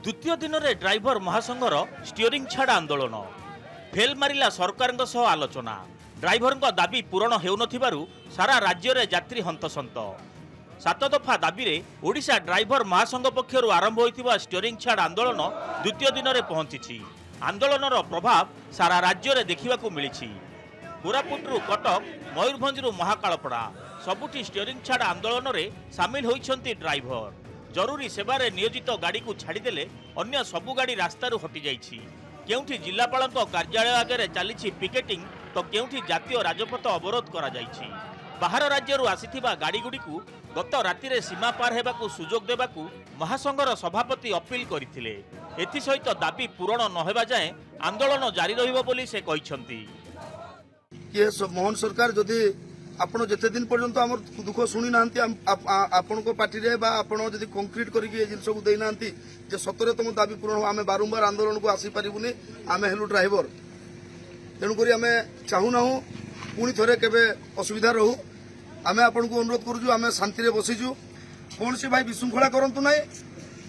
द्वितीय दिन में ड्राइवर महासंघर स्टीयरिंग छाड़ आंदोलन फेल मारिला सरकार आलोचना ड्राइवर दाबी पूरण हेउनथिबारु सारा राज्य में यात्री हंतसंत 7 दफा दाबी रे ओडिशा ड्राइवर महासंघ पक्षर आरंभ होइतिबा स्टीयरिंग छाड़ आंदोलन द्वितीय दिन में पहुंची। आंदोलनर प्रभाव सारा राज्य में देखा मिली। कोरापुटरू कटक मयूरभंजरू महाकालपड़ा सबुठी स्टीयरिंग छाड़ आंदोलन में सामिल होइछंती ड्राइवर। जरूरी सेवारे नियोजित गाड़ी को छाड़देले अन्य सबु गाड़ी रास्तारू हटि जाइछि। केउठी जिल्लापालक कार्यालय आगे चली पिकेटिंग तो केउठी जातीय राजपथ अवरोध करा जाइछि। बाहर राज्यरू आसिथिबा गाड़ीगुड़िकु गत रातिरे सीमा पार हेबाकु सुजोग देबाकु महासंघर सभापति अपील करथिले। एथि सहित दाबी पूरण न हेबा जाए आंदोलन जारी रहिबो बोली से कहिसंती। ये मोहन सरकार जदि आपण जेते दिन पर्यंत आम दुख शुणी ना आपण पार्टी रे बा आपण जदि कंक्रीट करके जिन सब देना जे सतरे तुम दाबी पूरण आम बारंबार आंदोलन को आसी पारिबुनी। आम हेलु ड्राइवर तेणुक आम चाहूना पुणी थे केवे असुविधा रहू। आम आपण को अनुरोध करूँ आम शांति बसीचु कौन सी भाई विशृंखला करंतु ना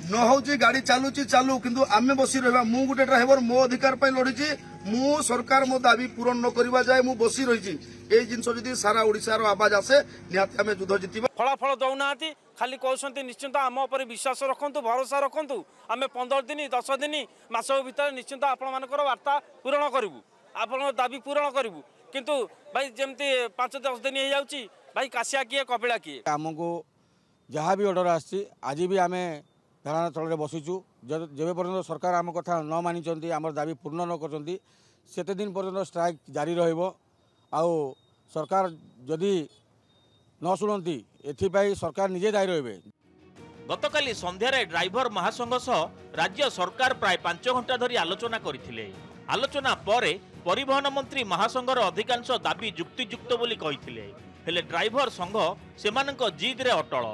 न हो गाड़ी चलुची चालू किंतु आम बसी रहा। मु गोटे ड्राइवर मो अधिकार लड़ी मु सरकार मो दाबी पूरण न करवा जाए मु बसी रही ये जिन सारा ओडिशार आवाज आसे निहाती आम युद्ध जीत फलाफल दौना खाली कहते निश्चिंत आम उपर विश्वास रखु भरोसा रखु आम 15 दिन 10 दिन मास भीतर निश्चिंत आपण वार्ता पूरण करूँ आपण दाबी पूरण करूँ किंतु भाई जमती 5-10 दिन हो भाई काशिया किए कपिला किए आमको जहाँ भी ऑर्डर आसी आज भी आम धारणा तल बसीचु जब पर्यटन सरकार आम कथा न मानी आम दाबी पूर्ण न करते दिन पर्यटन स्ट्राइक जारी रहा। सरकार जदि न शुणती एथिपाई सरकार निजे दायी रहे। गतकाली संध्यारे ड्राइवर महासंघ सह राज्य सरकार प्राय 5 घंटा धरी आलोचना करथिले। आलोचना परे परिवहन मंत्री महासंघर अधिकांश दाबी जुक्तियुक्त बोली कहिथिले। हेले ड्राइवर संघ सेमानक जिद रे अटल।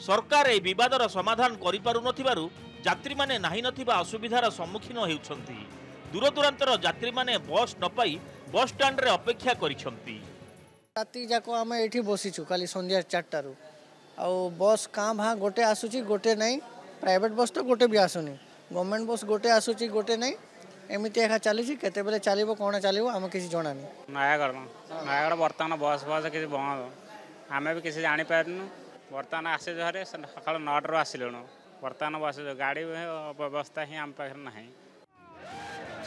सरकार ए विवादर समाधान करि पारु नथिबारु यात्री माने नाही नथिबा असुविधार सम्मुखीन हेउछंती। दूरदूरांतर यात्री माने बस न पाई बस स्टैंड रे अपेक्षा करिसंती। राति जाक आम ये बसीचु खाली संध्या 4टारू आ बस काँ भाँ गोटे आसूची गोटे नहीं। प्राइवेट बस तो गोटे भी आसुनी गवर्नमेंट बस गोटे आसूची गोटे नहीं एमती एका चली केते चलो कौन चलो आम किसी जना नहीं। नयागढ़ बर्तमान बस बस किसी बंद आम भी किसी जापारू बर्तमान आसे घरे सका 9 आसलु बर्तमान बस गाड़ी व्यवस्था ही आम पाखे ना।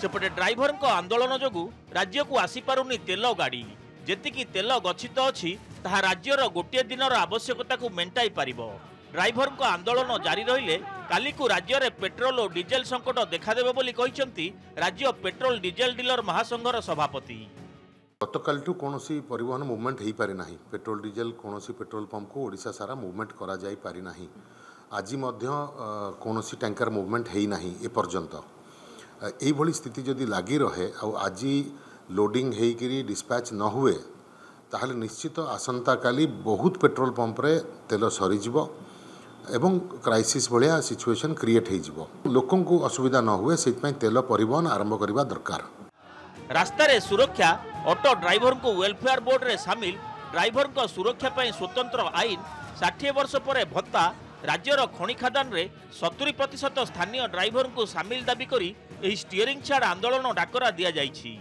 सेपटे ड्राइवर आंदोलन जोगु राज्य को आसी पारुनी तेल गाड़ी जेतिकी तेल गच्छित अछि ताहा राज्यर गोटे दिनर आवश्यकता को मेंटाई पारिबो। ड्राइवर आंदोलन जारी रहिले काली को राज्य में पेट्रोल और डीजेल संकट देखादेवे बोली कहिसंती राज्य पेट्रोल डीजेल डीलर महासंघर सभापति। गतकालू कौन परिवहन मुवमेंट हो पारि ना। पेट्रोल डीजेल कौन पेट्रोल पंप को ओडिशा सारा मुवमेंट करा जाई पारि ना। आज कौन टैंकर मुवमेंट है ना एपर्यंत यही स्थिति जदि लगी रहे आज लोडिंग होकर डिस्पैच न हुए ताहले निश्चित आसंता काली बहुत पेट्रोल पंप रे तेल सरीजिव एवं क्राइसिस भाया सिचुएशन क्रिएट हो लोकों को असुविधा न हुए से तेल परिवहन आरंभ करने दरकार। रास्ता रे सुरक्षा ऑटो ड्राइवर को वेलफेयर बोर्ड रे सामिल ड्राइवर को सुरक्षा पर स्वतंत्र आईन 60 वर्ष पर भत्ता राज्यर खनि खादान रे 70% स्थानीय ड्राइवर को सामिल दाबी करी एही स्टीयरिंग छाड़ आंदोलन डाकरा दिया जाइछि।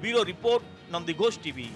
Bureau report Nandighosh TV.